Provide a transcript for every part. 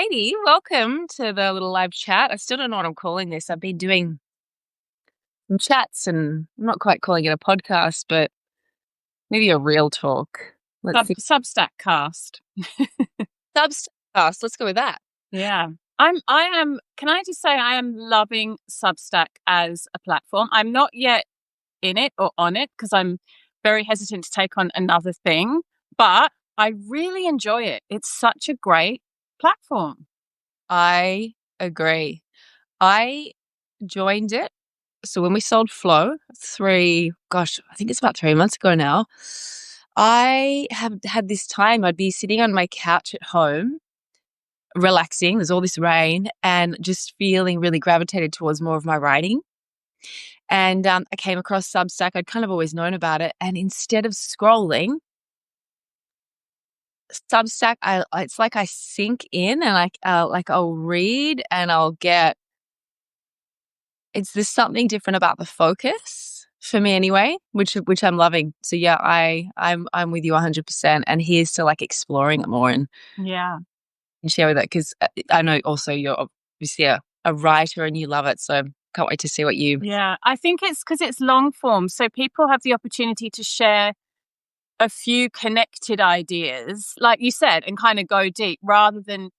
Katie, welcome to the little live chat. I still don't know what I'm calling this. I've been doing some chats and I'm not quite calling it a podcast, but maybe a real talk. Let's see. Substack cast. Substack. Let's go with that. Yeah. Can I just say I am loving Substack as a platform. I'm not yet in it or on it because I'm very hesitant to take on another thing, but I really enjoy it. It's such a great platform. I agree. I joined it. So when we sold Flow I think it's about 3 months ago now, I have had this time. I'd be sitting on my couch at home, relaxing. There's all this rain and just feeling really gravitated towards more of my writing. And I came across Substack. I'd kind of always known about it. And instead of scrolling, Substack, it's like I sink in and I'll read and I'll get. There's something different about the focus for me anyway, which I'm loving. So yeah, I'm with you 100%. And here's to like exploring it more and share with that because I know also you're obviously a writer and you love it. So can't wait to see what you. Yeah, I think it's because it's long form, so people have the opportunity to share a few connected ideas, like you said, and kind of go deep rather than,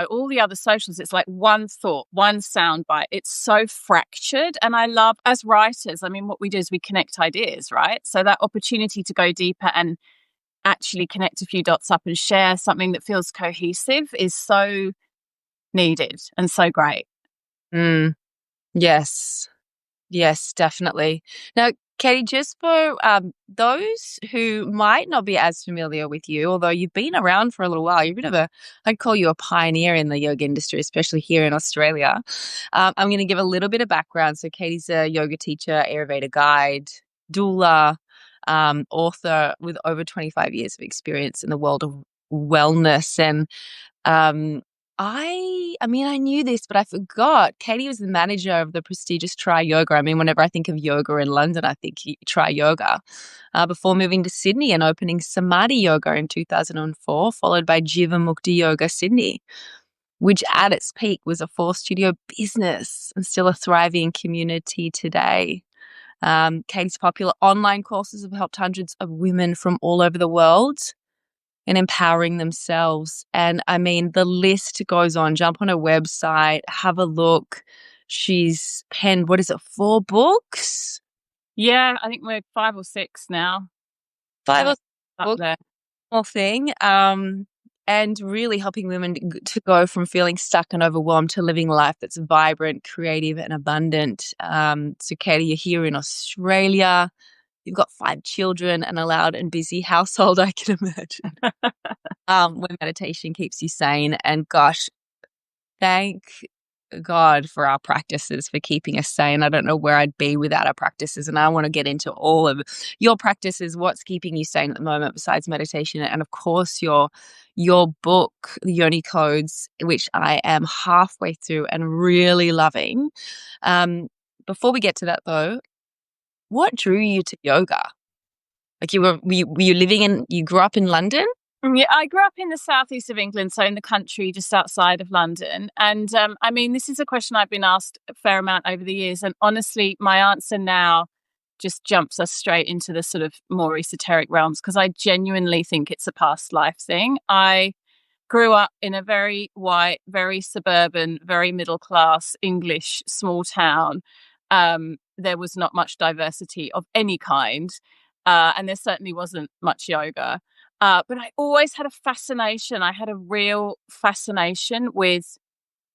all the other socials. It's like one thought, one soundbite. It's so fractured. And I love, as writers, I mean, what we do is we connect ideas, right? So that opportunity to go deeper and actually connect a few dots up and share something that feels cohesive is so needed and so great. Yes, definitely. Now, Katie, just for those who might not be as familiar with you, although you've been around for a little while, I'd call you a pioneer in the yoga industry, especially here in Australia. I'm going to give a little bit of background. So Katie's a yoga teacher, Ayurveda guide, doula, author with over 25 years of experience in the world of wellness. And I knew this, but I forgot. Katie was the manager of the prestigious Try Yoga. I mean, whenever I think of yoga in London, I think Try Yoga. Before moving to Sydney and opening Samadhi Yoga in 2004, followed by Jivamukti Yoga Sydney, which at its peak was a 4-studio business and still a thriving community today. Katie's popular online courses have helped hundreds of women from all over the world and empowering themselves. And I mean, the list goes on. Jump on her website, have a look. She's penned, 4 books? Yeah, I think we're 5 or 6 now. 5 or 6 up books, there. whole thing. And really helping women to go from feeling stuck and overwhelmed to living a life that's vibrant, creative, and abundant. So, Katie, you're here in Australia. You've got 5 children, and a loud and busy household, I can imagine. Where meditation keeps you sane. And gosh, thank God for our practices for keeping us sane. I don't know where I'd be without our practices. And I want to get into all of your practices, what's keeping you sane at the moment besides meditation. And of course, your book, the Yoni Codes, which I am halfway through and really loving. Before we get to that though, what drew you to yoga? Like were you you grew up in London? Yeah, I grew up in the southeast of England, so in the country just outside of London. And I mean, this is a question I've been asked a fair amount over the years. And honestly, my answer now just jumps us straight into the sort of more esoteric realms because I genuinely think it's a past life thing. I grew up in a very white, very suburban, very middle class English small town. There was not much diversity of any kind. And there certainly wasn't much yoga. But I always had a fascination. I had a real fascination with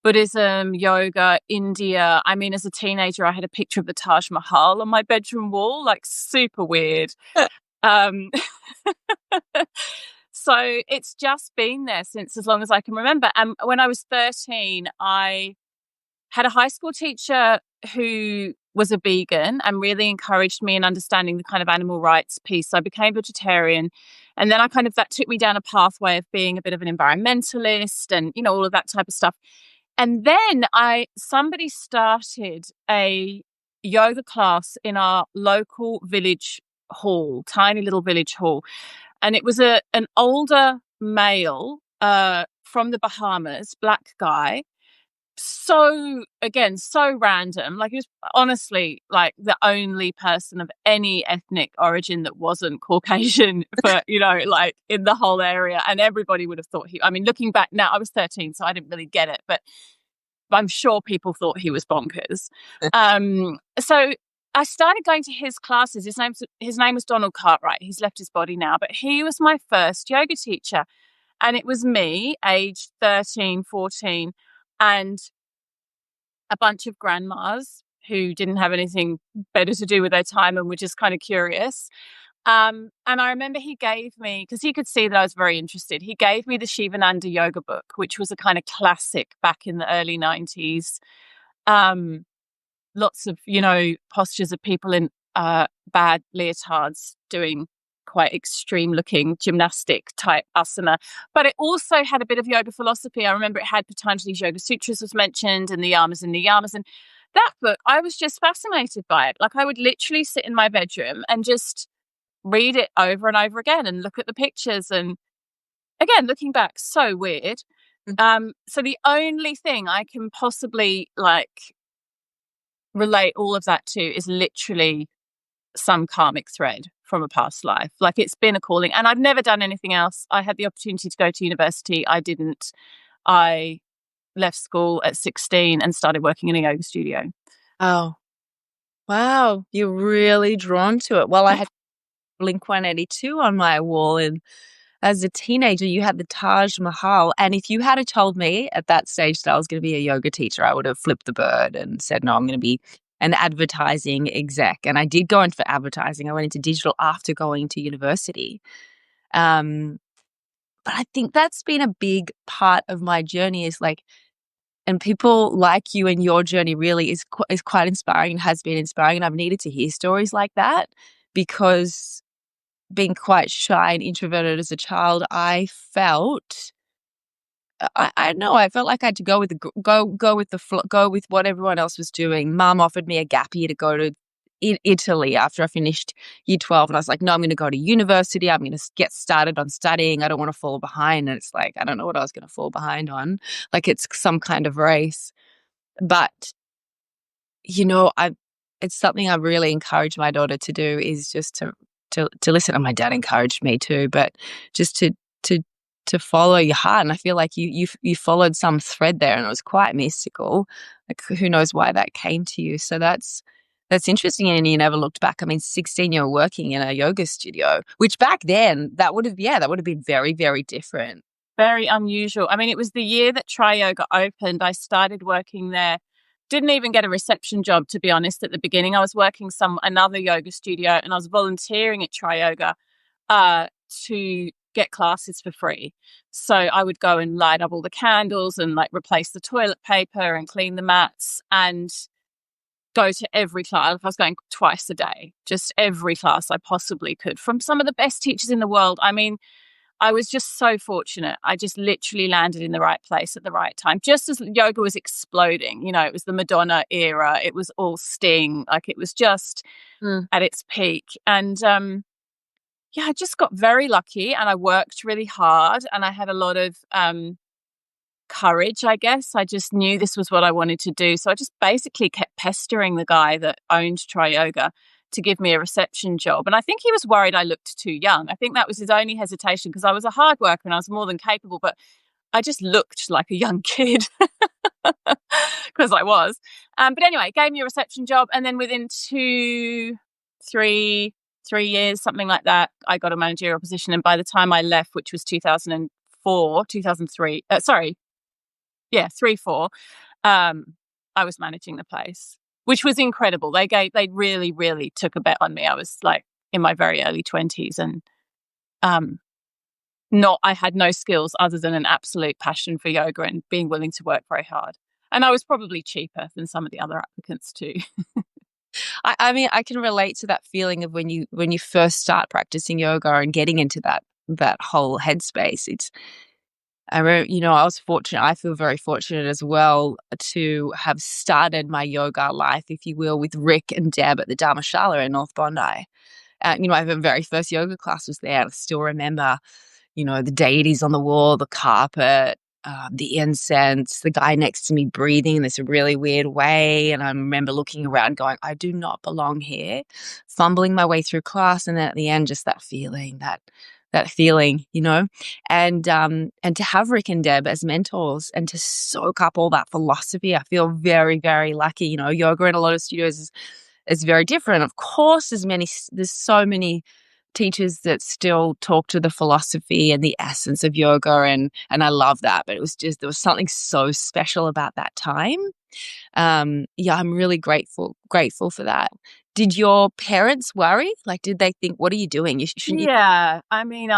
Buddhism, yoga, India. I mean, as a teenager, I had a picture of the Taj Mahal on my bedroom wall, like super weird. So it's just been there since as long as I can remember. And when I was 13, I had a high school teacher who was a vegan and really encouraged me in understanding the kind of animal rights piece. So I became vegetarian. And then that took me down a pathway of being a bit of an environmentalist and, all of that type of stuff. And then somebody started a yoga class in our local village hall, tiny little village hall. And it was an older male, from the Bahamas, black guy. So again, so random. Like, he was honestly like the only person of any ethnic origin that wasn't Caucasian for, like, in the whole area. And everybody would have thought I mean, looking back now, I was 13, so I didn't really get it, but I'm sure people thought he was bonkers. So I started going to his classes. His name was Donald Cartwright. He's left his body now, but he was my first yoga teacher. And it was me, aged 13, 14, and a bunch of grandmas who didn't have anything better to do with their time and were just kind of curious. And I remember he gave me, because he could see that I was very interested, he gave me the Shivananda yoga book, which was a kind of classic back in the early 90s. Lots of, postures of people in bad leotards doing quite extreme looking gymnastic type asana. But it also had a bit of yoga philosophy. I remember it had Patanjali's Yoga Sutras was mentioned, and the yamas and niyamas. And that book, I was just fascinated by it. Like, I would literally sit in my bedroom and just read it over and over again and look at the pictures. And again, looking back, so weird. So the only thing I can possibly relate all of that to is literally some karmic thread from a past life. Like, it's been a calling, and I've never done anything else. I had the opportunity to go to university. I didn't. I left school at 16 and started working in a yoga studio. Oh, wow. You're really drawn to it. Well, I had Blink 182 on my wall, and as a teenager, you had the Taj Mahal. And if you had told me at that stage that I was going to be a yoga teacher, I would have flipped the bird and said, no, I'm going to be an advertising exec. And I did go in for advertising. I went into digital after going to university. But I think that's been a big part of my journey, is like, and people like you and your journey really is quite inspiring and has been inspiring. And I've needed to hear stories like that, because being quite shy and introverted as a child, I felt like I had to go with go with what everyone else was doing. Mum offered me a gap year to go to Italy after I finished year 12, and I was like, no, I'm going to go to university. I'm going to get started on studying. I don't want to fall behind. And it's like, I don't know what I was going to fall behind on. Like, it's some kind of race. But it's something I really encourage my daughter to do, is just to listen. And my dad encouraged me too, but just to follow your heart. And I feel like you followed some thread there, and it was quite mystical. Like, who knows why that came to you? So that's interesting. And you never looked back. I mean, 16, you were working in a yoga studio, which back then that would have been very, very different. Very unusual. I mean, it was the year that Tri Yoga opened. I started working there. Didn't even get a reception job, to be honest, at the beginning. I was working another yoga studio, and I was volunteering at Tri Yoga to get classes for free. So I would go and light up all the candles and replace the toilet paper and clean the mats and go to every class. I was going twice a day, just every class I possibly could, from some of the best teachers in the world. I mean, I was just so fortunate. I just literally landed in the right place at the right time, just as yoga was exploding. It was the Madonna era. It was all Sting. Like, it was just at its peak. And I just got very lucky, and I worked really hard, and I had a lot of courage, I guess. I just knew this was what I wanted to do. So I just basically kept pestering the guy that owned Tri Yoga to give me a reception job. And I think he was worried I looked too young. I think that was his only hesitation, because I was a hard worker and I was more than capable, but I just looked like a young kid, because I was. But anyway, gave me a reception job. And then within 3 years, something like that, I got a managerial position. And by the time I left, which was 2003, 4, I was managing the place, which was incredible. They really, really took a bet on me. I was in my very early 20s, and I had no skills other than an absolute passion for yoga and being willing to work very hard. And I was probably cheaper than some of the other applicants too. I mean, I can relate to that feeling of when you first start practicing yoga and getting into that whole headspace. I was fortunate. I feel very fortunate as well to have started my yoga life, if you will, with Rick and Deb at the Dharmashala in North Bondi. My very first yoga class was there. I still remember, the deities on the wall, the carpet, the incense, the guy next to me breathing in this really weird way. And I remember looking around going, I do not belong here, fumbling my way through class. And then at the end, just that feeling, and to have Rick and Deb as mentors and to soak up all that philosophy, I feel very, very lucky. Yoga in a lot of studios is very different. Of course, there's so many teachers that still talk to the philosophy and the essence of yoga, and I love that. But there was something so special about that time. Yeah, I'm really grateful for that. Did your parents worry? Like, did they think, what are you doing? Shouldn't you? Yeah. I mean,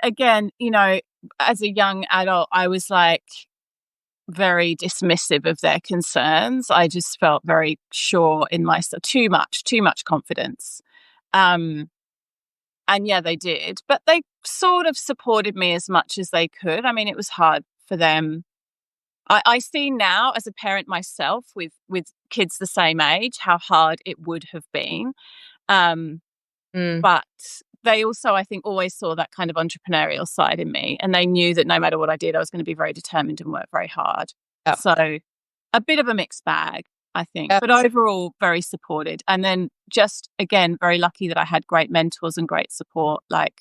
again, as a young adult, I was like very dismissive of their concerns. I just felt very sure in myself, too much confidence. Um, and yeah, they did, but they sort of supported me as much as they could. I mean, it was hard for them. I see now as a parent myself with kids the same age, how hard it would have been. Um, Mm, but they also, I think, always saw that kind of entrepreneurial side in me. And they knew that no matter what I did, I was going to be very determined and work very hard. yeah, So a bit of a mixed bag, I think, yeah. but overall very supported. And then just, again, very lucky that I had great mentors and great support. Like,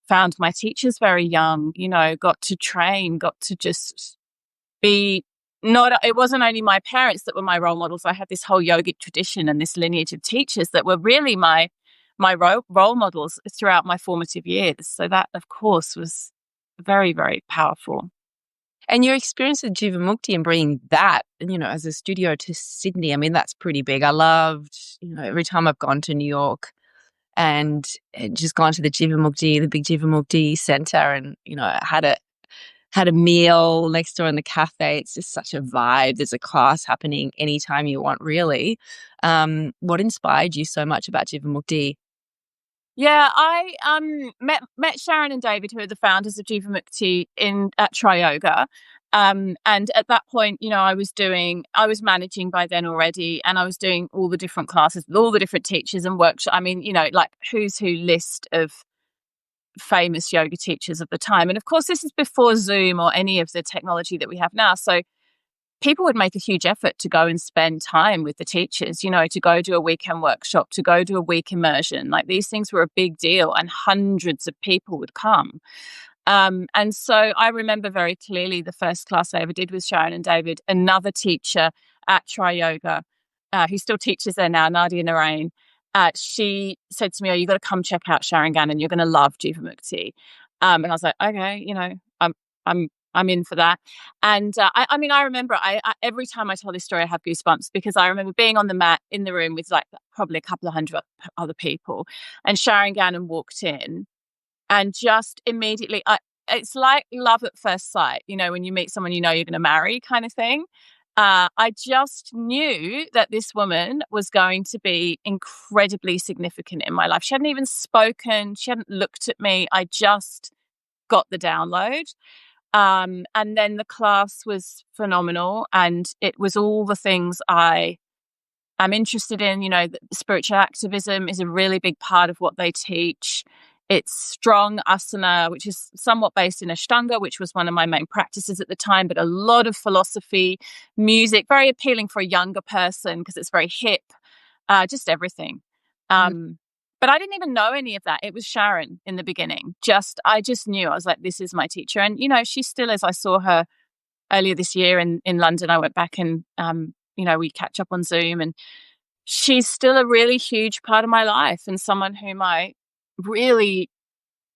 found my teachers very young, got to train, got to just be not, it wasn't only my parents that were my role models. I had this whole yogic tradition and this lineage of teachers that were really my role models throughout my formative years. So that, of course, was very, very powerful. And your experience with Jivamukti and bringing that, as a studio to Sydney, I mean, that's pretty big. I loved, every time I've gone to New York and just gone to the big Jivamukti center, and, had a meal next door in the cafe. It's just such a vibe. There's a class happening anytime you want, really. What inspired you so much about Jivamukti? Yeah, I met Sharon and David, who are the founders of Jivamukti at Tryoga. And at that point, I was managing by then already, and I was doing all the different classes with all the different teachers and workshops. I mean, like who's who list of famous yoga teachers of the time. And of course, this is before Zoom or any of the technology that we have now. So people would make a huge effort to go and spend time with the teachers, to go do a weekend workshop, to go do a week immersion. Like, these things were a big deal, and hundreds of people would come. And so I remember very clearly the first class I ever did with Sharon and David, another teacher at Tri Yoga, who still teaches there now, Nadia Narain. She said to me, "Oh, you got to come check out Sharon Gannon. You're going to love Jivamukti." And I was like, "Okay, I'm I'm in for that." And I mean, I remember every time I tell this story, I have goosebumps, because I remember being on the mat in the room with like probably a couple of hundred other people, and Sharon Gannon walked in, and just immediately, it's like love at first sight, when you meet someone you're going to marry, kind of thing. I just knew that this woman was going to be incredibly significant in my life. She hadn't even spoken, she hadn't looked at me. I just got the download. And then the class was phenomenal, and it was all the things I'm interested in. Spiritual activism is a really big part of what they teach. It's strong asana, which is somewhat based in Ashtanga, which was one of my main practices at the time, but a lot of philosophy, music, very appealing for a younger person because it's very hip, just everything. But I didn't even know any of that. It was Sharon in the beginning. I just knew. I was like, this is my teacher. And, she still is. I saw her earlier this year in London. I went back and, we catch up on Zoom, and she's still a really huge part of my life, and someone whom I really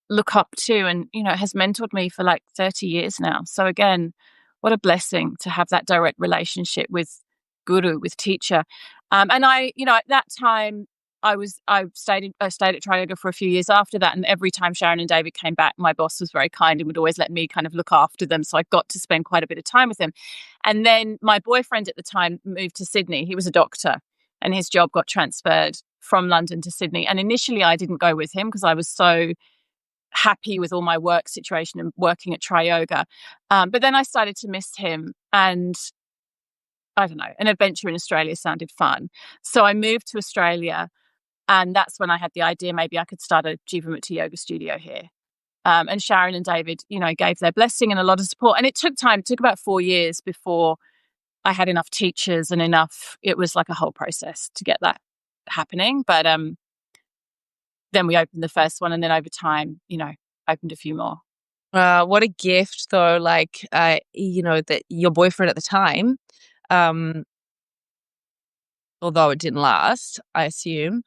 look up to, and, has mentored me for like 30 years now. So again, what a blessing to have that direct relationship with guru, with teacher. And at that time, I stayed at Tri Yoga for a few years after that, and every time Sharon and David came back, my boss was very kind and would always let me kind of look after them. So I got to spend quite a bit of time with them. And then my boyfriend at the time moved to Sydney. He was a doctor, and his job got transferred from London to Sydney. And initially, I didn't go with him because I was so happy with all my work situation and working at Tri Yoga. But then I started to miss him, and I don't know, an adventure in Australia sounded fun. So I moved to Australia. And that's when I had the idea, maybe I could start a Jivamukti yoga studio here. And Sharon and David, gave their blessing and a lot of support. And it took time. It took about 4 years before I had enough teachers and enough. It was like a whole process to get that happening. But then we opened the first one, and then over time, opened a few more. What a gift, though. Like, that your boyfriend at the time, um, although it didn't last, I assume,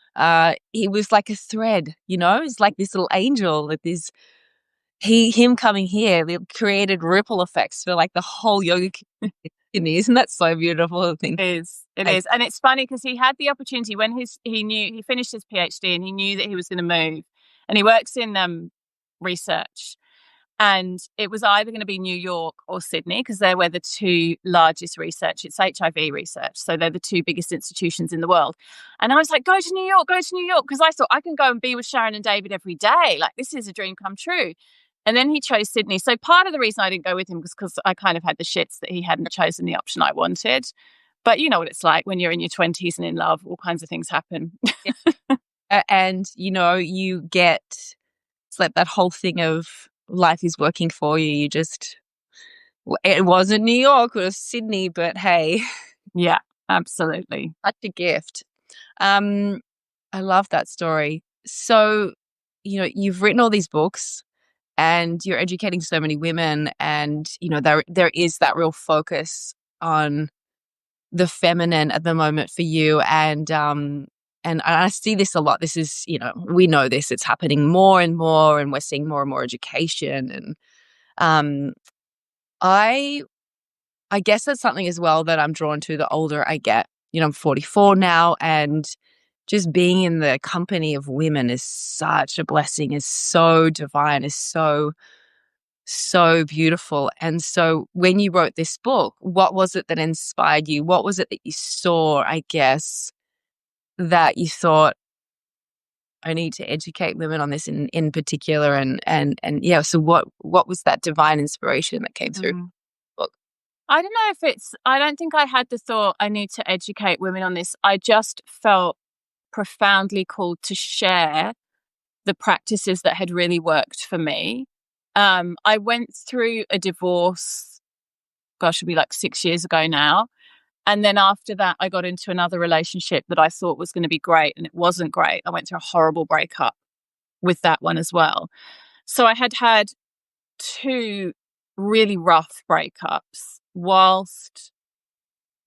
he was like a thread. He's like this little angel that this him coming here created ripple effects for like the whole yoga community. Isn't that so beautiful? I think It is. And it's funny because he had the opportunity when he finished his PhD and he knew that he was going to move, and he works in research. And it was either going to be New York or Sydney because they're where the two largest research. It's HIV research. So they're the two biggest institutions in the world. And I was like, go to New York, because I thought I can go and be with Sharon and David every day. Like, this is a dream come true. And then he chose Sydney. So part of the reason I didn't go with him was because I kind of had the shits that he hadn't chosen the option I wanted. But you know what it's like when you're in your 20s and in love, all kinds of things happen. And, you get, it's like that whole thing of life is working for you. It wasn't New York, it was Sydney, but hey. Yeah, absolutely. Such a gift. I love that story. So, you've written all these books and you're educating so many women, and, there is that real focus on the feminine at the moment for you. And I see this a lot. This is, we know this, it's happening more and more, and we're seeing more and more education. And I guess that's something as well that I'm drawn to the older I get. I'm 44 now, and just being in the company of women is such a blessing, is so divine, is so, so beautiful. And so when you wrote this book, what was it that inspired you? What was it that you saw, I guess, that you thought, I need to educate women on this in particular? And yeah, so what was that divine inspiration that came through the book? I don't know I don't think I had the thought I need to educate women on this. I just felt profoundly called to share the practices that had really worked for me. I went through a divorce, gosh, it'll be like 6 years ago now. And then after that, I got into another relationship that I thought was going to be great, and it wasn't great. I went through a horrible breakup with that one as well. So I had two really rough breakups whilst,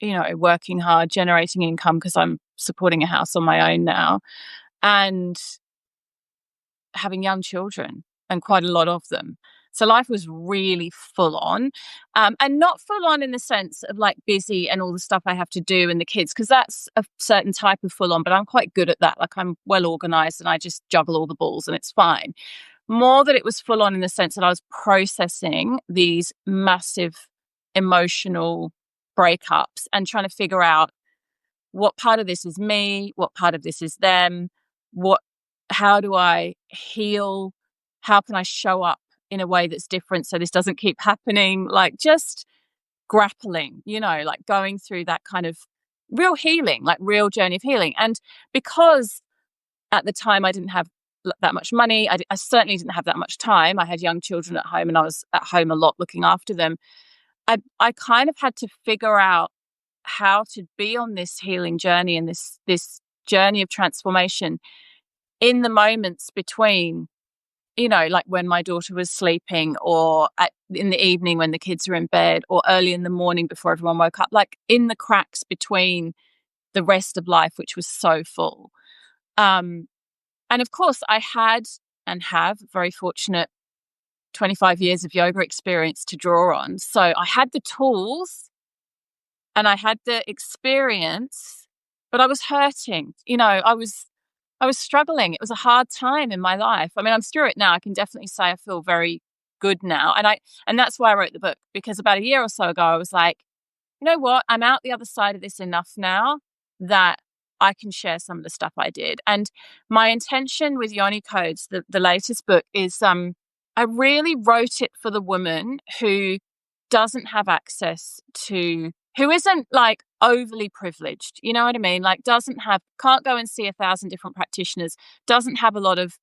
working hard, generating income because I'm supporting a house on my own now, and having young children, and quite a lot of them. So life was really full on, and not full on in the sense of like busy and all the stuff I have to do and the kids, because that's a certain type of full on, but I'm quite good at that. Like, I'm well organized and I just juggle all the balls and it's fine. More that it was full on in the sense that I was processing these massive emotional breakups and trying to figure out what part of this is me, what part of this is them, how do I heal? How can I show up in a way that's different so this doesn't keep happening? Like, just grappling, like going through that kind of real healing, like real journey of healing. And because at the time I didn't have that much money, I certainly didn't have that much time. I had young children at home and I was at home a lot looking after them. I kind of had to figure out how to be on this healing journey and this journey of transformation in the moments between, like when my daughter was sleeping, or in the evening when the kids are in bed, or early in the morning before everyone woke up, like in the cracks between the rest of life, which was so full. And of course, I had and have very fortunate 25 years of yoga experience to draw on. So I had the tools and I had the experience, but I was hurting. I was struggling. It was a hard time in my life. I mean, I'm through it now. I can definitely say I feel very good now. And that's why I wrote the book, because about a year or so ago, I was like, you know what? I'm out the other side of this enough now that I can share some of the stuff I did. And my intention with Yoni Codes, the latest book, is I really wrote it for the woman who doesn't have access to, who isn't like overly privileged, you know what I mean? Like, can't go and see 1,000 different practitioners, doesn't have a lot of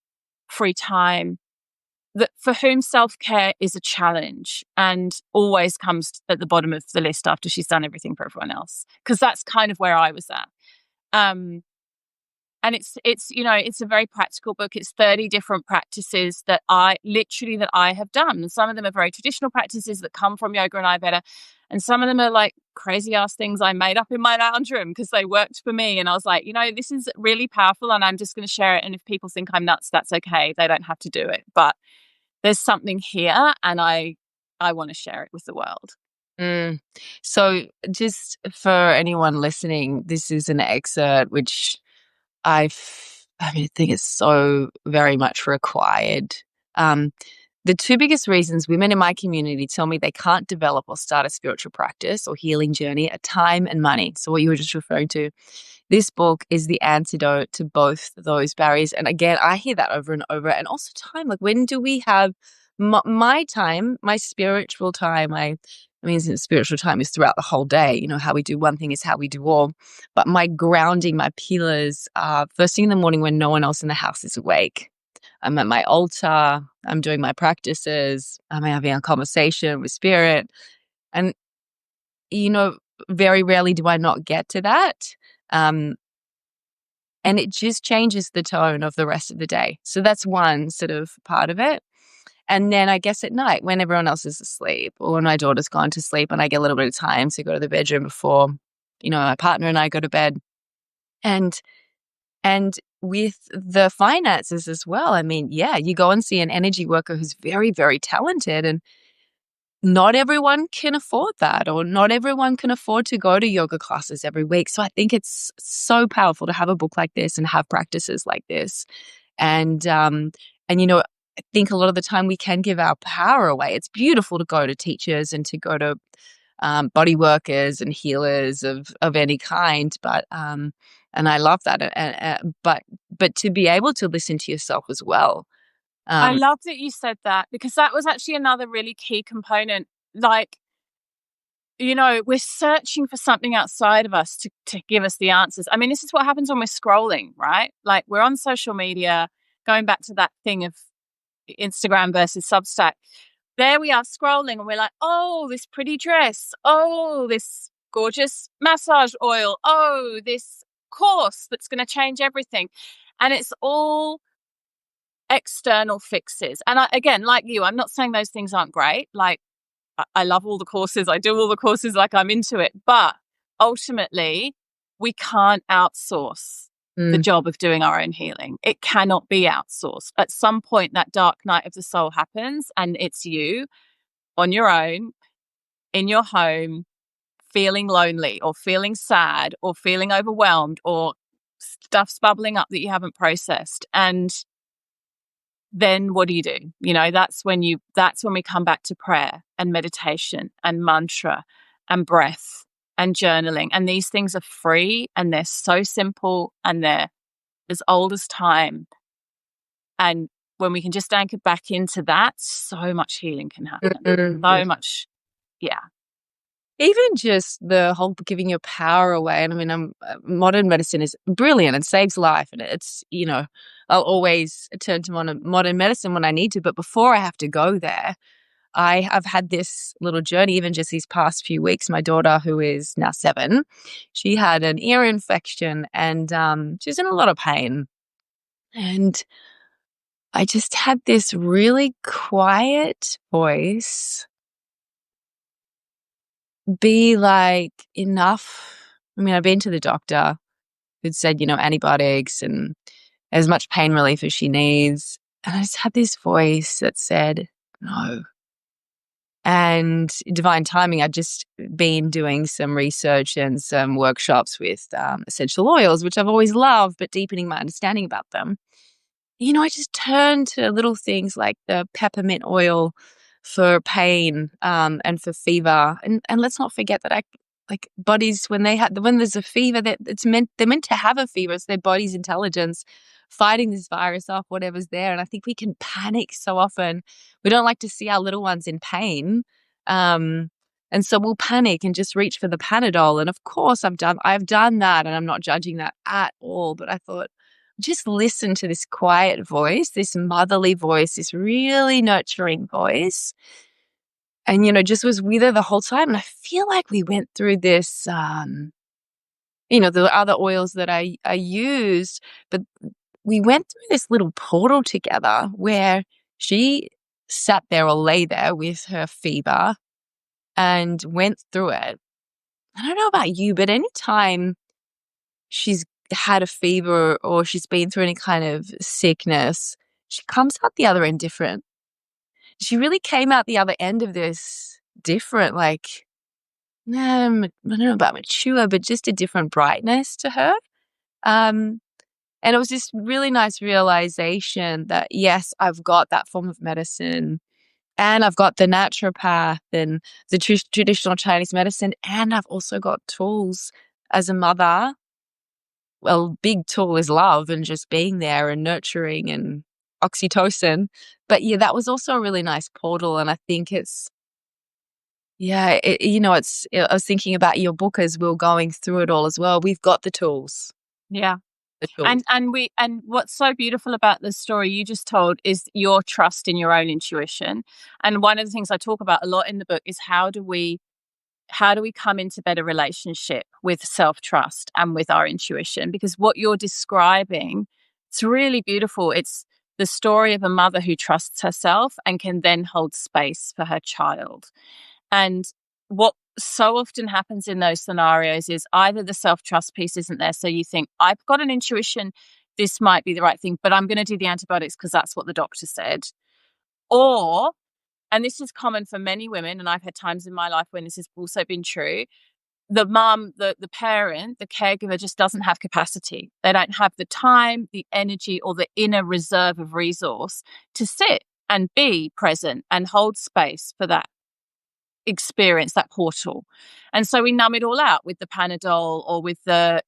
free time, that for whom self-care is a challenge and always comes at the bottom of the list after she's done everything for everyone else, because that's kind of where I was at. Um, and it's a very practical book. It's 30 different practices that I have done, and some of them are very traditional practices that come from yoga and Ayurveda, and some of them are like crazy ass things I made up in my lounge room because they worked for me. And I was like, this is really powerful, and I'm just going to share it, and if people think I'm nuts, that's okay. They don't have to do it, but there's something here, and I want to share it with the world. Mm. So just for anyone listening, this is an excerpt which I think it's so very much required. Um, the two biggest reasons women in my community tell me they can't develop or start a spiritual practice or healing journey are time and money. So what you were just referring to, this book is the antidote to both those barriers. And again, I hear that over and over. And also time, like when do we have my time, my spiritual time? I mean, spiritual time is throughout the whole day. How we do one thing is how we do all. But my grounding, my pillars are first thing in the morning when no one else in the house is awake. I'm at my altar, I'm doing my practices, I'm having a conversation with spirit. And, you know, very rarely do I not get to that. Um, and it just changes the tone of the rest of the day. So that's one sort of part of it. And then I guess at night when everyone else is asleep or when my daughter's gone to sleep and I get a little bit of time to go to the bedroom before, my partner and I go to bed. And And with the finances as well, I mean, yeah, you go and see an energy worker who's very, very talented, and not everyone can afford that, or not everyone can afford to go to yoga classes every week. So I think it's so powerful to have a book like this and have practices like this. And I think a lot of the time we can give our power away. It's beautiful to go to teachers and to go to body workers and healers of any kind. And I love that. But to be able to listen to yourself as well. I Um, love that you said that, because that was actually another really key component. Like, we're searching for something outside of us to give us the answers. I mean, this is what happens when we're scrolling, right? Like, we're on social media, going back to that thing of Instagram versus Substack. There we are scrolling and we're like, oh, this pretty dress. Oh, this gorgeous massage oil. Oh, this course that's going to change everything. And it's all external fixes. And again, like you, I'm not saying those things aren't great. Like, I love all the courses. I do all the courses, like I'm into it. But ultimately, we can't outsource the mm, job of doing our own healing. It cannot be outsourced. At some point, that dark night of the soul happens, and it's you on your own in your home, feeling lonely or feeling sad or feeling overwhelmed, or stuff's bubbling up that you haven't processed. And then what do? That's when we come back to prayer and meditation and mantra and breath and journaling. And these things are free and they're so simple and they're as old as time. And when we can just anchor back into that, so much healing can happen. mm. So much. Yeah. Even just the whole giving your power away. And I mean, modern medicine is brilliant and saves life. And I'll always turn to modern medicine when I need to. But before I have to go there, I have had this little journey, even just these past few weeks. My daughter, who is now 7, she had an ear infection and she's in a lot of pain. And I just had this really quiet voice be like, enough. I mean, I've been to the doctor who'd said, antibiotics and as much pain relief as she needs. And I just had this voice that said, no. And divine timing, I'd just been doing some research and some workshops with essential oils, which I've always loved, but deepening my understanding about them. I just turned to little things like the peppermint oil for pain and for fever. And let's not forget that like bodies, when there's a fever, that they're meant to have a fever. It's their body's intelligence fighting this virus off, whatever's there. And I think we can panic so often. We don't like to see our little ones in pain. Um, and so we'll panic and just reach for the Panadol. And of course I've done that, and I'm not judging that at all. But I thought, just listen to this quiet voice, this motherly voice, this really nurturing voice. And, just was with her the whole time. And I feel like we went through this, the other oils that I used, but we went through this little portal together where she sat there or lay there with her fever and went through it. I don't know about you, but anytime she's had a fever or she's been through any kind of sickness, she comes out the other end different. She really came out the other end of this different, like, I don't know about mature, but just a different brightness to her. Um, and it was this really nice realization that, yes, I've got that form of medicine and I've got the naturopath and the traditional Chinese medicine, and I've also got tools as a mother. Well, big tool is love and just being there and nurturing and oxytocin. But yeah, that was also a really nice portal. And I think I was thinking about your book as we were going through it all as well. We've got the tools, Yeah. the tools. And what's so beautiful about the story you just told is your trust in your own intuition. And one of the things I talk about a lot in the book is how do we come into better relationship with self-trust and with our intuition? Because what you're describing, it's really beautiful. It's the story of a mother who trusts herself and can then hold space for her child. And what so often happens in those scenarios is either the self-trust piece isn't there, so you think, I've got an intuition, this might be the right thing, but I'm going to do the antibiotics because that's what the doctor said. Or, and this is common for many women, and I've had times in my life when this has also been true, the mum, the parent, the caregiver just doesn't have capacity. They don't have the time, the energy, or the inner reserve of resource to sit and be present and hold space for that experience, that portal. And so we numb it all out with the Panadol or with the,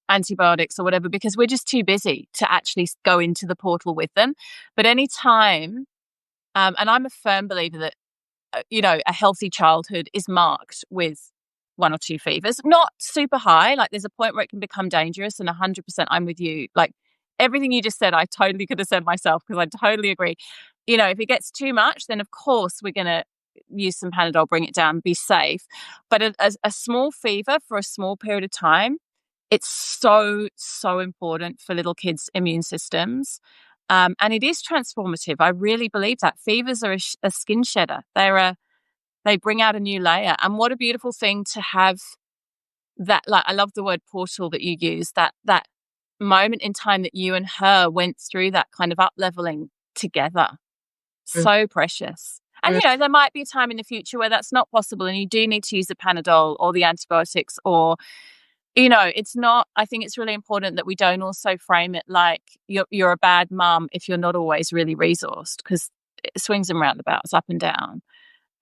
antibiotics or whatever, because we're just too busy to actually go into the portal with them. But anytime, and I'm a firm believer that, a healthy childhood is marked with one or two fevers, not super high. Like there's a point where it can become dangerous, and 100% I'm with you. Like everything you just said, I totally could have said myself because I totally agree. If it gets too much, then of course we're going to use some Panadol, bring it down, be safe. But a small fever for a small period of time, it's so, so important for little kids' immune systems. And it is transformative. I really believe that. Fevers are a skin shedder. They bring out a new layer. And what a beautiful thing to have that. Like, I love the word portal that you use, that moment in time that you and her went through that kind of up leveling together. Mm, So precious. And, mm, there might be a time in the future where that's not possible and you do need to use the Panadol or the antibiotics or, it's not, I think it's really important that we don't also frame it like you're a bad mum if you're not always really resourced, because it swings and roundabouts, up and down.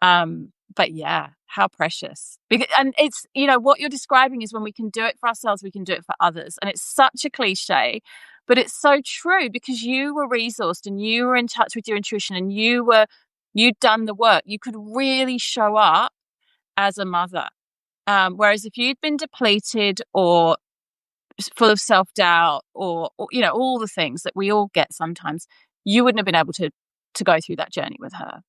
But yeah, how precious. And it's, what you're describing is when we can do it for ourselves, we can do it for others. And it's such a cliche, but it's so true because you were resourced and you were in touch with your intuition and you'd done the work. You could really show up as a mother. Whereas if you'd been depleted or full of self-doubt or all the things that we all get sometimes, you wouldn't have been able to go through that journey with her.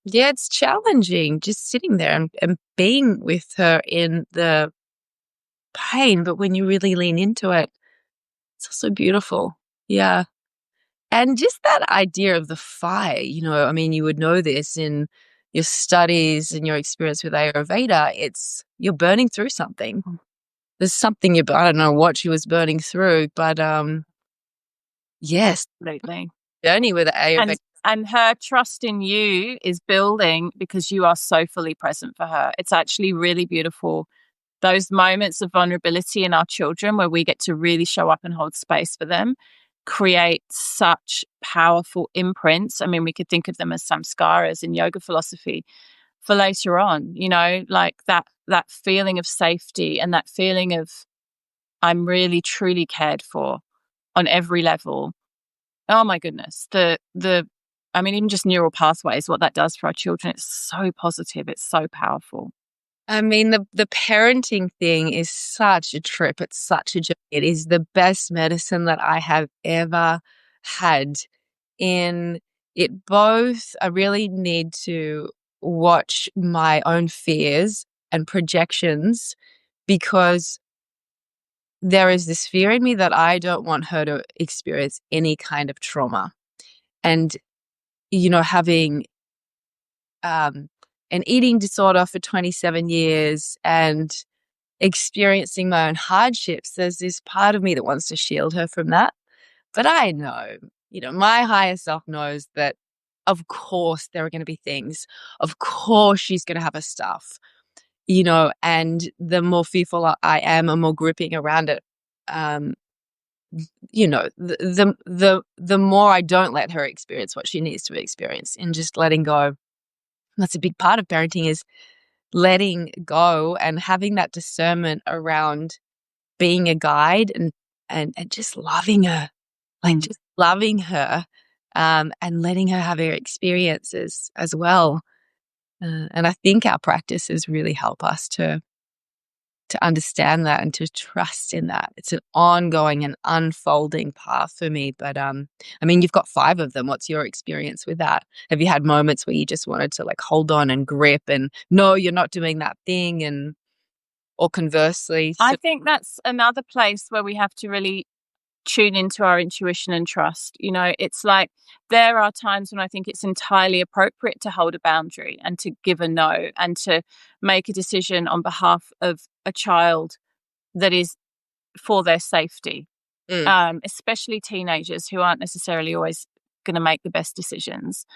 Yeah, it's challenging just sitting there and being with her in the pain. But when you really lean into it, it's also beautiful. Yeah. And just that idea of the fire, I mean, you would know this in your studies and your experience with Ayurveda. You're burning through something. There's something I don't know what she was burning through, but yes, Absolutely. journey with Ayurveda. And her trust in you is building because you are so fully present for her. It's actually really beautiful. Those moments of vulnerability in our children where we get to really show up and hold space for them create such powerful imprints. I mean, we could think of them as samskaras in yoga philosophy for later on, like that feeling of safety and that feeling of I'm really truly cared for on every level. Oh my goodness. I mean, even just neural pathways, what that does for our children, it's so positive. It's so powerful. I mean, the parenting thing is such a trip. It's such a journey. It is the best medicine that I have ever had. In it both, I really need to watch my own fears and projections because there is this fear in me that I don't want her to experience any kind of trauma. And, having an eating disorder for 27 years and experiencing my own hardships, there's this part of me that wants to shield her from that. But I know, my higher self knows that, of course, there are going to be things. Of course, she's going to have her stuff, and the more fearful I am and more gripping around it, um, the more I don't let her experience what she needs to experience and just letting go. That's a big part of parenting is letting go and having that discernment around being a guide and just loving her, like Mm. just loving her, and letting her have her experiences as well. And I think our practices really help us to understand that and to trust in that. It's an ongoing and unfolding path for me. But I mean, you've got 5 of them. What's your experience with that? Have you had moments where you just wanted to like hold on and grip and no, you're not doing that thing, and or conversely? I think that's another place where we have to really tune into our intuition and trust. It's like there are times when I think it's entirely appropriate to hold a boundary and to give a no and to make a decision on behalf of a child that is for their safety, Mm, especially teenagers who aren't necessarily always going to make the best decisions.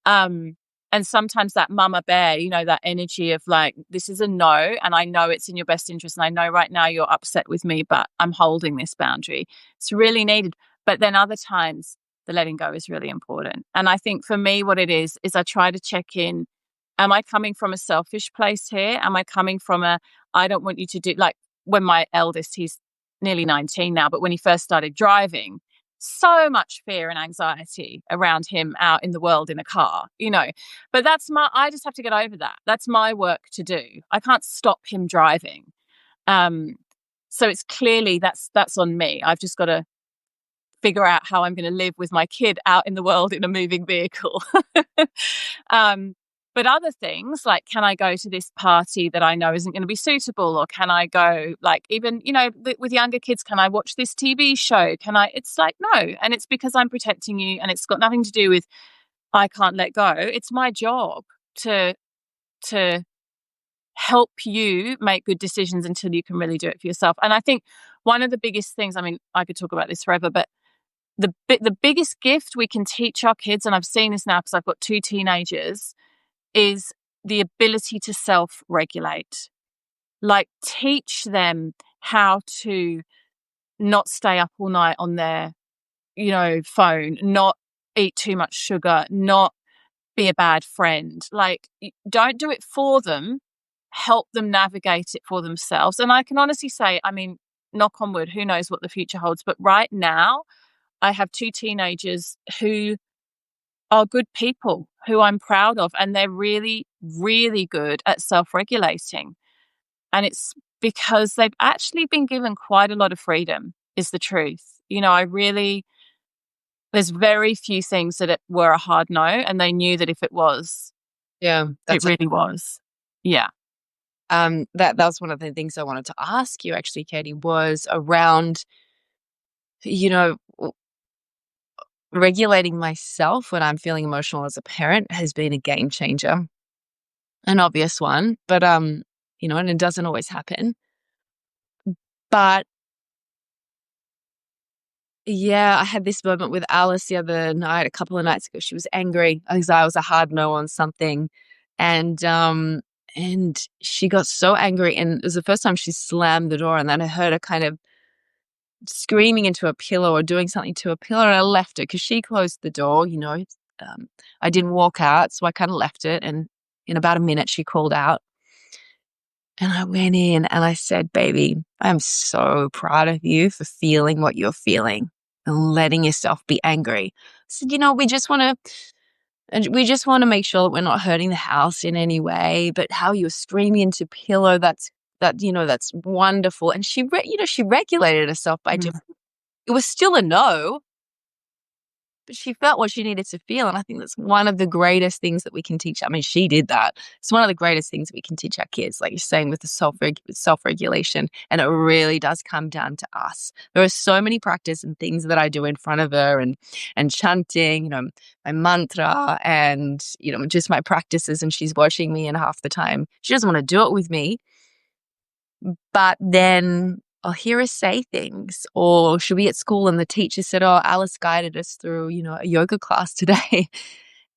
Um, and sometimes that mama bear, that energy of like, this is a no, and I know it's in your best interest. And I know right now you're upset with me, but I'm holding this boundary. It's really needed. But then other times, the letting go is really important. And I think for me, what it is I try to check in. Am I coming from a selfish place here? Am I coming from I don't want you to do, like when my eldest, he's nearly 19 now, but when he first started driving, so much fear and anxiety around him out in the world in a car. But I just have to get over that. That's my work to do. I can't stop him driving. Um, so it's clearly that's on me. I've just got to figure out how I'm going to live with my kid out in the world in a moving vehicle. um, but other things like, can I go to this party that I know isn't going to be suitable? Or can I go, like, even, with younger kids, can I watch this TV show? It's like, no. And it's because I'm protecting you. And it's got nothing to do with, I can't let go. It's my job to, to help you make good decisions until you can really do it for yourself. And I think one of the biggest things, I mean, I could talk about this forever, but the biggest gift we can teach our kids, and I've seen this now because I've got 2 teenagers, is the ability to self-regulate. Like, teach them how to not stay up all night on their, phone, not eat too much sugar, not be a bad friend. Like, don't do it for them. Help them navigate it for themselves. And I can honestly say, I mean, knock on wood, who knows what the future holds. But right now, I have 2 teenagers who are good people who I'm proud of, and they're really, really good at self-regulating. And it's because they've actually been given quite a lot of freedom, is the truth. There's very few things that were a hard no, and they knew that if it was, yeah, it really was. Yeah. that was one of the things I wanted to ask you actually, Katie, was around, you know, regulating myself when I'm feeling emotional as a parent has been a game changer, an obvious one, but and it doesn't always happen. But yeah, I had this moment with Alice the other night, a couple of nights ago. She was angry because I was a hard no on something, and she got so angry, and it was the first time she slammed the door, and then I heard her kind of screaming into a pillow or doing something to a pillow, and I left it because she closed the door. I didn't walk out, so I kind of left it, and in about a minute, she called out. And I went in and I said, baby, I'm so proud of you for feeling what you're feeling and letting yourself be angry. I said, we just want to And we just want to make sure that we're not hurting the house in any way, but how you're screaming into pillow, that's wonderful. And she regulated herself by Mm. just, it was still a no, but she felt what she needed to feel. And I think that's one of the greatest things that we can teach. I mean, she did that. It's one of the greatest things that we can teach our kids, like you're saying, with the self-regulation. And it really does come down to us. There are so many practice and things that I do in front of her, and chanting, my mantra, and, just my practices. And she's watching me, and half the time she doesn't want to do it with me. But then I'll hear her say things, or she'll be at school and the teacher said, "Oh, Alice guided us through, a yoga class today."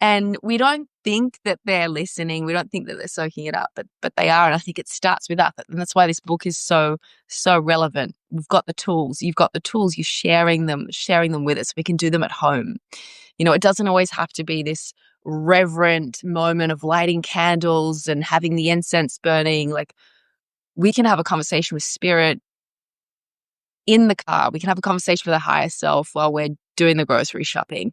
And we don't think that they're listening. We don't think that they're soaking it up, but they are. And I think it starts with that. And that's why this book is so, so relevant. We've got the tools. You've got the tools. You're sharing them with us. We can do them at home. It doesn't always have to be this reverent moment of lighting candles and having the incense burning. Like, we can have a conversation with spirit in the car. We can have a conversation with our higher self while we're doing the grocery shopping.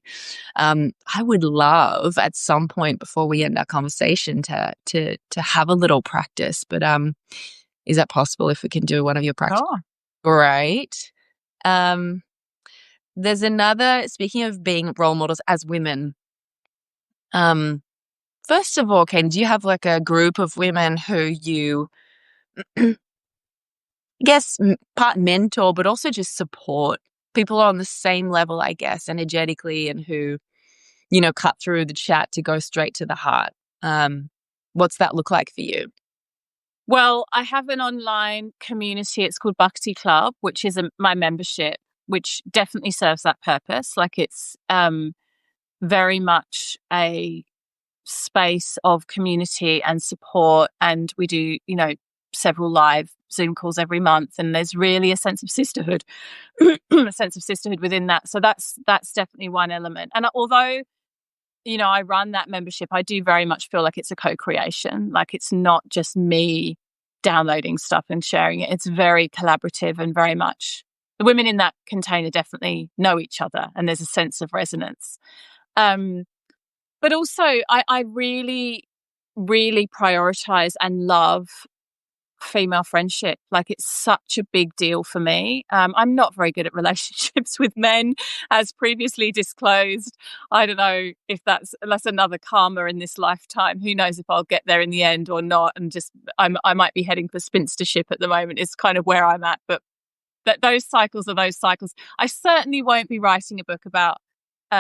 I would love at some point before we end our conversation to have a little practice. But is that possible if we can do one of your practices? Oh. Great. There's another, speaking of being role models as women, first of all, Ken, do you have like a group of women who you guess part mentor, but also just support people on the same level, I guess, energetically, and who, cut through the chat to go straight to the heart? What's that look like for you? Well, I have an online community. It's called Bhakti Club, which is my membership, which definitely serves that purpose. Like, it's very much a space of community and support. And we do, several live Zoom calls every month. And there's really a sense of sisterhood, a sense of sisterhood within that. So that's definitely one element. And although, I run that membership, I do very much feel like it's a co-creation. Like, it's not just me downloading stuff and sharing it. It's very collaborative, and very much the women in that container definitely know each other, and there's a sense of resonance. But also, I really, really prioritize and love female friendship. Like, it's such a big deal for me. I'm not very good at relationships with men, as previously disclosed. I don't know if that's another karma in this lifetime. Who knows if I'll get there in the end or not? And just I might be heading for spinstership at the moment. It's kind of where I'm at. But those cycles are those cycles. I certainly won't be writing a book about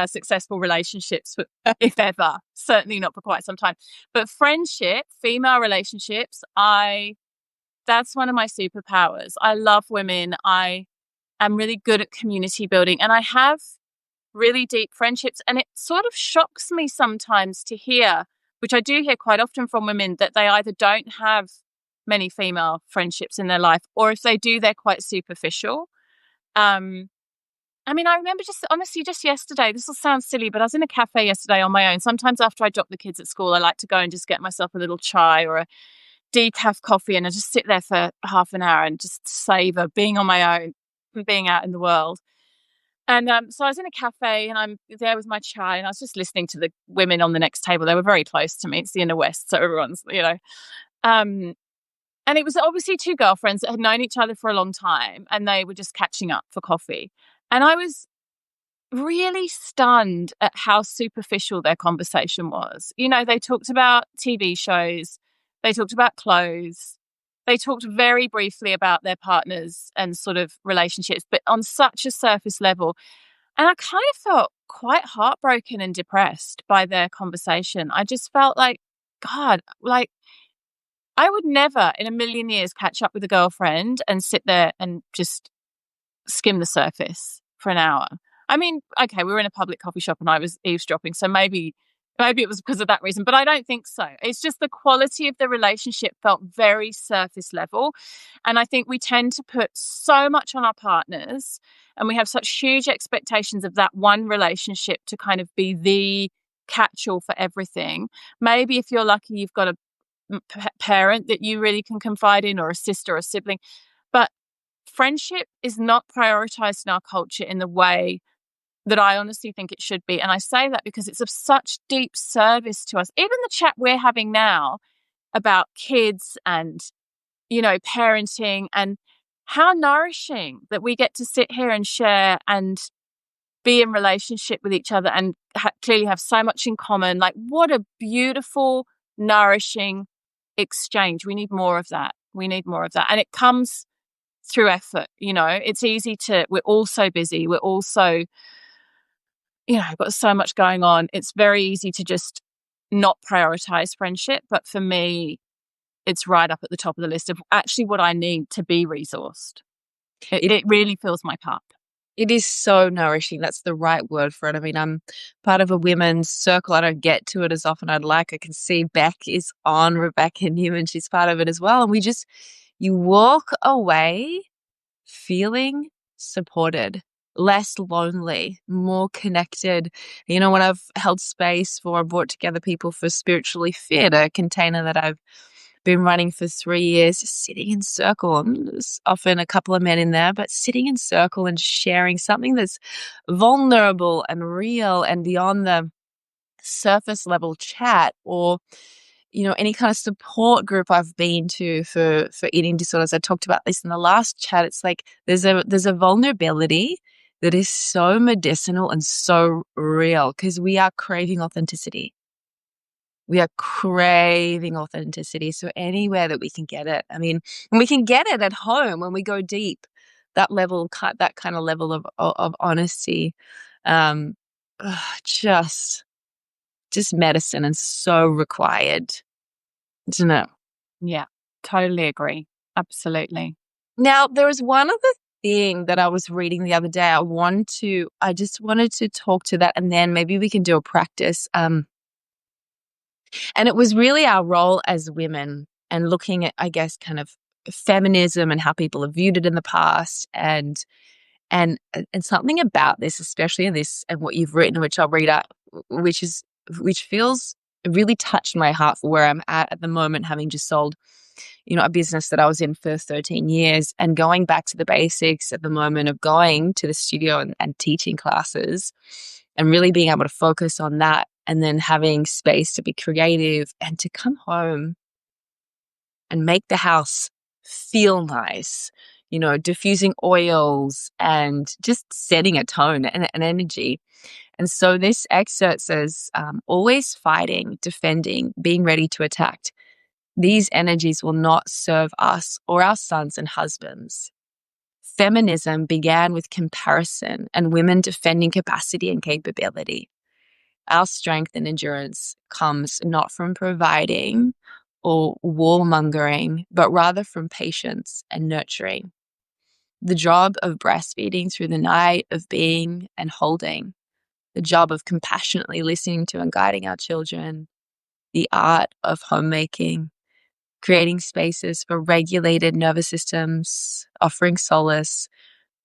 successful relationships, if ever. Certainly not for quite some time. But friendship, female relationships, that's one of my superpowers. I love women. I am really good at community building, and I have really deep friendships. And it sort of shocks me sometimes to hear, which I do hear quite often from women, that they either don't have many female friendships in their life, or if they do, they're quite superficial. I mean, I remember just yesterday, this will sound silly, but I was in a cafe yesterday on my own. Sometimes after I drop the kids at school, I like to go and just get myself a little chai or a decaf coffee, and I just sit there for half an hour and just savor being on my own and being out in the world. And so I was in a cafe, and I'm there with my chai, and I was just listening to the women on the next table. They were very close to me. It's the inner west, so everyone's, Um, and it was obviously two girlfriends that had known each other for a long time, and they were just catching up for coffee. And I was really stunned at how superficial their conversation was. They talked about TV shows, they talked about clothes, they talked very briefly about their partners and sort of relationships, but on such a surface level. And I kind of felt quite heartbroken and depressed by their conversation. I just felt like, God, like, I would never in a million years catch up with a girlfriend and sit there and just skim the surface for an hour. I mean, okay, we were in a public coffee shop and I was eavesdropping, so maybe it was because of that reason, but I don't think so. It's just the quality of the relationship felt very surface level. And I think we tend to put so much on our partners, and we have such huge expectations of that one relationship to kind of be the catch-all for everything. Maybe if you're lucky, you've got a parent that you really can confide in, or a sister or a sibling. But friendship is not prioritized in our culture in the way that I honestly think it should be. And I say that because it's of such deep service to us. Even the chat we're having now about kids and, parenting, and how nourishing that we get to sit here and share and be in relationship with each other and clearly have so much in common. Like, what a beautiful, nourishing exchange. We need more of that. We need more of that. And it comes through effort. It's easy we're all so busy. We're all so, got so much going on. It's very easy to just not prioritize friendship. But for me, it's right up at the top of the list of actually what I need to be resourced. It really fills my cup. It is so nourishing. That's the right word for it. I mean, I'm part of a women's circle. I don't get to it as often as I'd like. I can see Beck is on, Rebecca Newman. She's part of it as well. And you walk away feeling supported, less lonely, more connected. When I've held space for, brought together people for Spiritually Fit, a container that I've been running for 3 years, just sitting in circle. And there's often a couple of men in there, but sitting in circle and sharing something that's vulnerable and real and beyond the surface level chat, or any kind of support group I've been to for eating disorders. I talked about this in the last chat. It's like there's a vulnerability that is so medicinal and so real because we are craving authenticity. We are craving authenticity. So anywhere that we can get it, I mean, and we can get it at home when we go deep, that kind of level of honesty, um, just medicine and so required, isn't it? Yeah, totally agree. Absolutely. Now, there was one other thing that I was reading the other day. I just wanted to talk to that, and then maybe we can do a practice. And it was really our role as women and looking at, I guess, kind of feminism and how people have viewed it in the past, and something about this, especially in this and what you've written, which I'll read out, which feels really touched my heart for where I'm at the moment, having just sold, a business that I was in for 13 years and going back to the basics at the moment of going to the studio and teaching classes and really being able to focus on that, and then having space to be creative and to come home and make the house feel nice, diffusing oils and just setting a tone and an energy. And so this excerpt says, always fighting, defending, being ready to attack. These energies will not serve us or our sons and husbands. Feminism began with comparison and women defending capacity and capability. Our strength and endurance comes not from providing or warmongering, but rather from patience and nurturing. The job of breastfeeding through the night, of being and holding. The job of compassionately listening to and guiding our children. The art of homemaking. Creating spaces for regulated nervous systems, offering solace,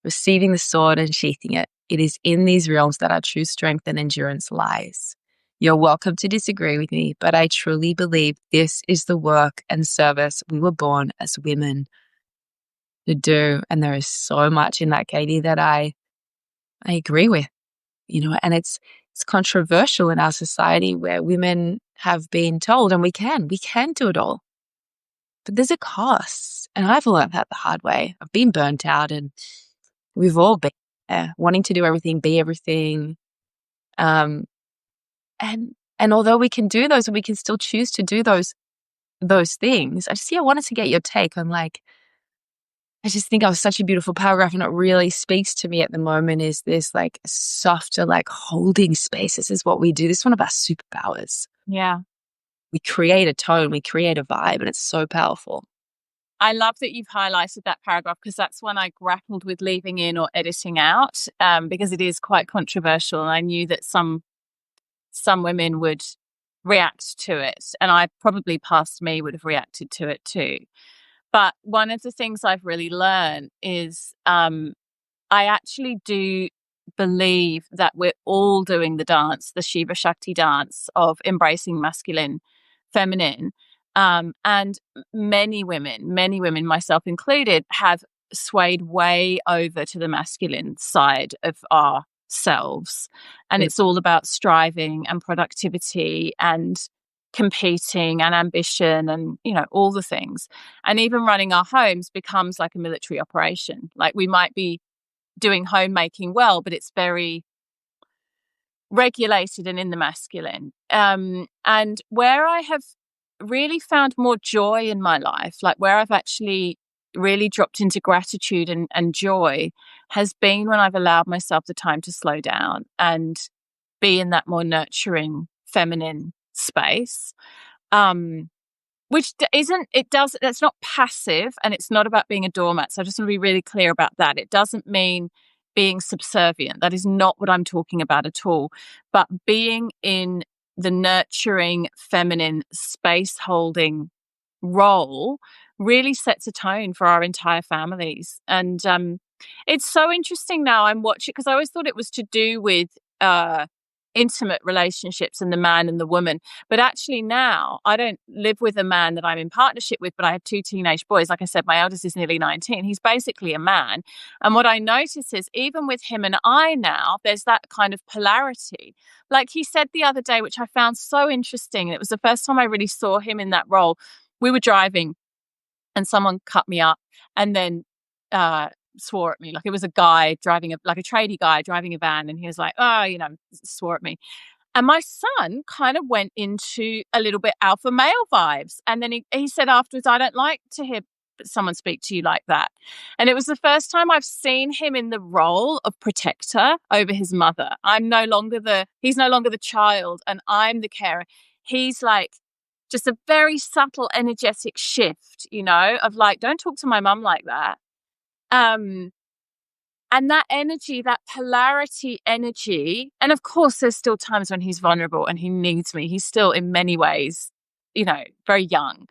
receiving the sword and sheathing it. It is in these realms that our true strength and endurance lies. You're welcome to disagree with me, but I truly believe this is the work and service we were born as women to do. And there is so much in that, Katie, that I agree with, and it's controversial in our society where women have been told, and we can do it all. But there's a cost. And I've learned that the hard way. I've been burnt out, and we've all been there, wanting to do everything, be everything. And although we can do those and we can still choose to do those things, I wanted to get your take on, like, I just think it was such a beautiful paragraph, and it really speaks to me at the moment is this, like, softer, like, holding space. This is what we do. This is one of our superpowers. Yeah. We create a tone, we create a vibe, and it's so powerful. I love that you've highlighted that paragraph, because that's one I grappled with leaving in or editing out, because it is quite controversial. And I knew that some women would react to it, and I probably past me would have reacted to it too. But one of the things I've really learned is I actually do believe that we're all doing the dance, the Shiva Shakti dance of embracing masculine, feminine. And many women, myself included, have swayed way over to the masculine side of our selves. And it's all about striving and productivity and competing and ambition and, all the things. And even running our homes becomes like a military operation. Like we might be doing homemaking well, but it's very regulated and in the masculine. And where I have really found more joy in my life, like where I've actually really dropped into gratitude and joy, has been when I've allowed myself the time to slow down and be in that more nurturing feminine space. Which isn't, it does, that's not passive and it's not about being a doormat. So I just want to be really clear about that. It doesn't mean being subservient. That is not what I'm talking about at all. But being in the nurturing, feminine, space holding role really sets a tone for our entire families. And it's so interesting now. I'm watching, because I always thought it was to do with intimate relationships and the man and the woman. But actually now I don't live with a man that I'm in partnership with, but I have two teenage boys. Like I said, my eldest is nearly 19. He's basically a man. And what I notice is even with him and I now, there's that kind of polarity. Like he said the other day, which I found so interesting, and it was the first time I really saw him in that role. We were driving and someone cut me up and then swore at me. Like it was a guy driving like a tradie guy driving a van, and he was like, oh, swore at me. And my son kind of went into a little bit alpha male vibes. And then he said afterwards, I don't like to hear someone speak to you like that. And it was the first time I've seen him in the role of protector over his mother. He's no longer the child and I'm the carer. He's like just a very subtle energetic shift, of like, don't talk to my mum like that. And that energy, that polarity energy, and of course, there's still times when he's vulnerable and he needs me. He's still in many ways, very young.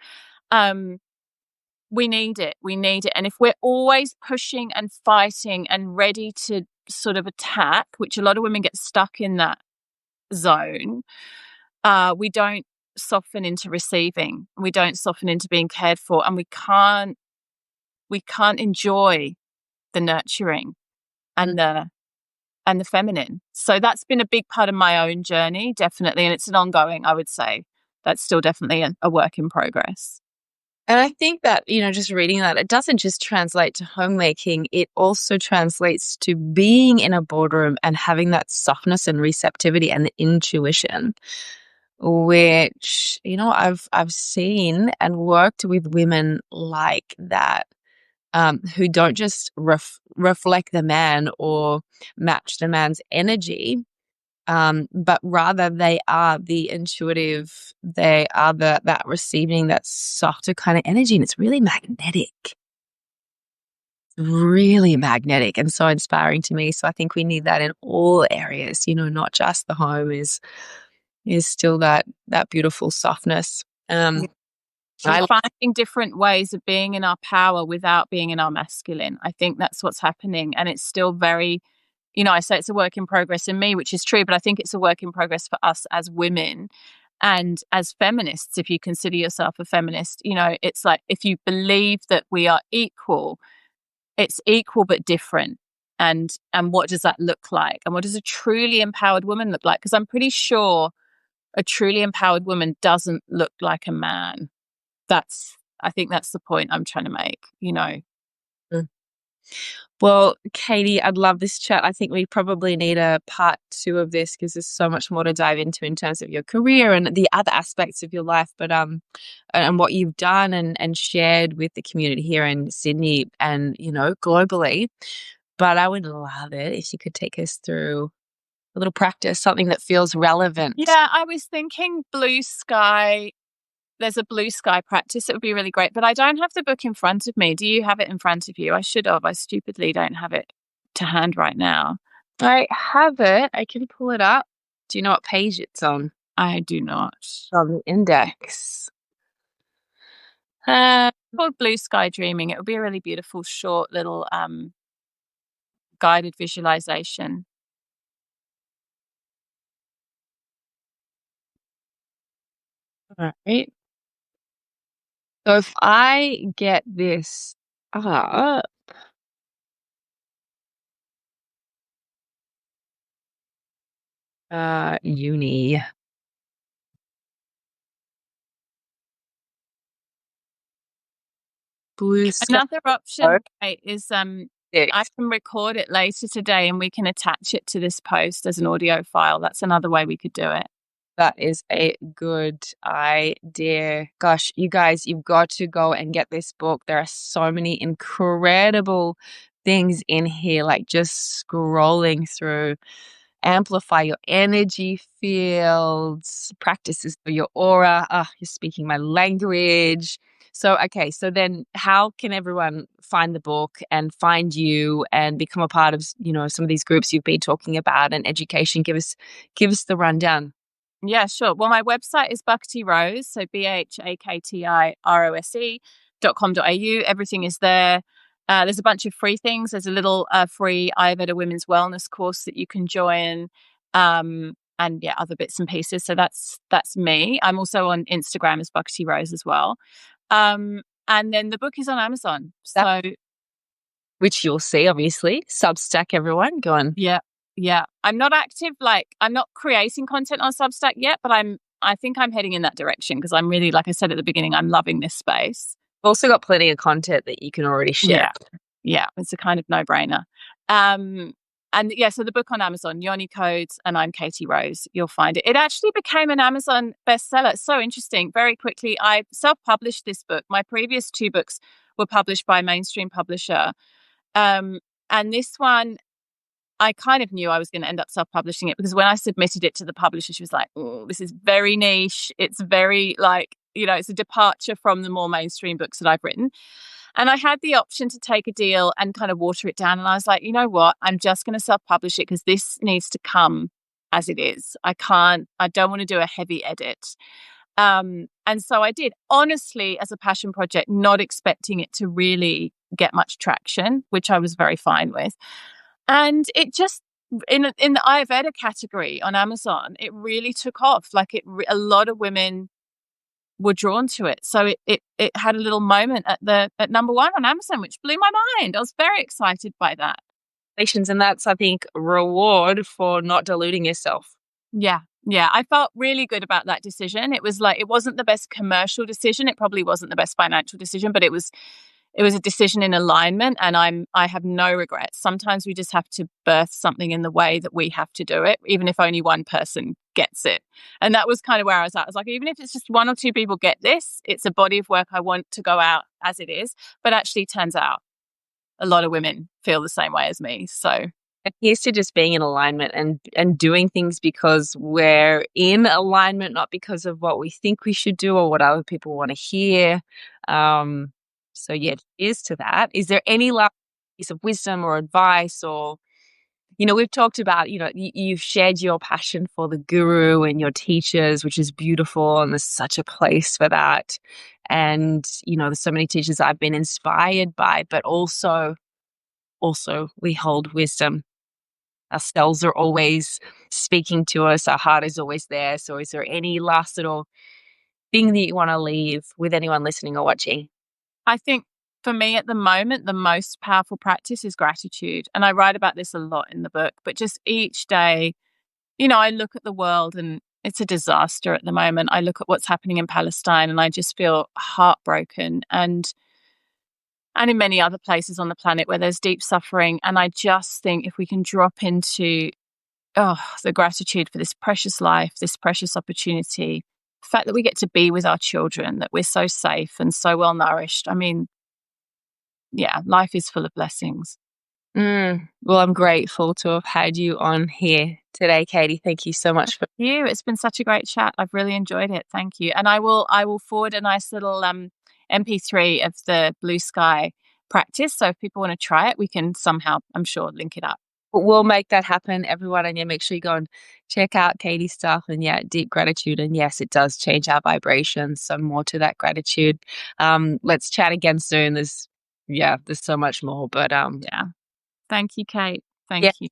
We need it. We need it. And if we're always pushing and fighting and ready to sort of attack, which a lot of women get stuck in that zone, we don't soften into receiving. We don't soften into being cared for, and we can't enjoy the nurturing and the feminine. So that's been a big part of my own journey, definitely. And it's an ongoing, I would say, that's still definitely a work in progress. And I think that, just reading that, it doesn't just translate to homemaking, it also translates to being in a boardroom and having that softness and receptivity and the intuition, which, I've seen and worked with women like that. Who don't just reflect the man or match the man's energy, but rather they are the intuitive, they are that receiving, that softer kind of energy, and it's really magnetic. Really magnetic and so inspiring to me. So I think we need that in all areas, not just the home is still that beautiful softness. We're finding different ways of being in our power without being in our masculine. I think that's what's happening. And it's still very, I say it's a work in progress in me, which is true, but I think it's a work in progress for us as women and as feminists. If you consider yourself a feminist, it's like if you believe that we are equal, it's equal but different. And what does that look like? And what does a truly empowered woman look like? Because I'm pretty sure a truly empowered woman doesn't look like a man. I think that's the point I'm trying to make, Mm. Well, Katie, I'd love this chat. I think we probably need a part 2 of this because there's so much more to dive into in terms of your career and the other aspects of your life, but and what you've done and shared with the community here in Sydney and, globally. But I would love it if you could take us through a little practice, something that feels relevant. Yeah, I was thinking blue sky. There's a blue sky practice. It would be really great, but I don't have the book in front of me. Do you have it in front of you? I should have. I stupidly don't have it to hand right now. I have it. I can pull it up. Do you know what page it's on? I do not. On the index. It's called Blue Sky Dreaming. It would be a really beautiful, short little guided visualization. All right. So if I get this up, Uni. Blue sky. Another option, Kate, is I can record it later today and we can attach it to this post as an audio file. That's another way we could do it. That is a good idea. Gosh, you guys, you've got to go and get this book. There are so many incredible things in here, like just scrolling through. Amplify your energy fields, practices for your aura. Ah, you're speaking my language. So, okay, so then how can everyone find the book and find you and become a part of, some of these groups you've been talking about and education? Give us the rundown. Yeah, sure. Well, my website is Bhakti Rose, so BHAKTIROSE.com.au. Everything is there. There's a bunch of free things. There's a little free Ayurveda women's wellness course that you can join, and yeah, other bits and pieces. So that's me. I'm also on Instagram as Bhakti Rose as well. And then the book is on Amazon. So Which you'll see, obviously. Substack, everyone. Go on. yeah. Yeah. I'm not active, I'm not creating content on Substack yet, but I think I'm heading in that direction because I'm really, like I said at the beginning, I'm loving this space. Also got plenty of content that you can already share. Yeah. Yeah. It's a kind of no-brainer. And yeah, so the book on Amazon, Yoni Codes, and I'm Katie Rose. You'll find it. It actually became an Amazon bestseller. It's so interesting. Very quickly, I self-published this book. My previous two books were published by a mainstream publisher. And this one, I kind of knew I was going to end up self-publishing it because when I submitted it to the publisher, she was like, oh, this is very niche. It's very it's a departure from the more mainstream books that I've written. And I had the option to take a deal and kind of water it down. And I was like, you know what? I'm just going to self-publish it because this needs to come as it is. I don't want to do a heavy edit. And so I did, honestly, as a passion project, not expecting it to really get much traction, which I was very fine with. And it just, in the Ayurveda category on Amazon, it really took off. A lot of women were drawn to it. So it had a little moment at number one on Amazon, which blew my mind. I was very excited by that. And that's, I think, reward for not deluding yourself. Yeah. Yeah. I felt really good about that decision. It wasn't the best commercial decision. It probably wasn't the best financial decision, but it was a decision in alignment, and I have no regrets. Sometimes we just have to birth something in the way that we have to do it, even if only one person gets it. And that was kind of where I was at. I was like, even if it's just one or two people get this, it's a body of work I want to go out as it is. But actually, turns out a lot of women feel the same way as me. So And here's to just being in alignment and doing things because we're in alignment, not because of what we think we should do or what other people want to hear. So yeah, cheers to that. Is there any last piece of wisdom or advice or, we've talked about, you've shared your passion for the guru and your teachers, which is beautiful. And there's such a place for that. And, there's so many teachers I've been inspired by, but also we hold wisdom. Our cells are always speaking to us. Our heart is always there. So is there any last little thing that you want to leave with anyone listening or watching? I think for me at the moment, the most powerful practice is gratitude. And I write about this a lot in the book, but just each day, I look at the world and it's a disaster at the moment. I look at what's happening in Palestine and I just feel heartbroken and in many other places on the planet where there's deep suffering. And I just think if we can drop into the gratitude for this precious life, this precious opportunity, the fact that we get to be with our children, that we're so safe and so well nourished. I mean, yeah, life is full of blessings. Well, I'm grateful to have had you on here today, Katie. Thank you so much for you. It's been such a great chat. I've really enjoyed it. Thank you. And I will forward a nice little MP3 of the blue sky practice. So if people want to try it, we can somehow, I'm sure, link it up. We'll make that happen, everyone. And yeah, make sure you go and check out Katie's stuff. And yeah, deep gratitude. And yes, it does change our vibrations. So more to that gratitude. Let's chat again soon. There's so much more. But yeah. Thank you, Kate. Thank you.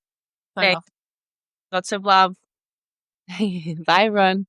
Lots of love. Bye, everyone.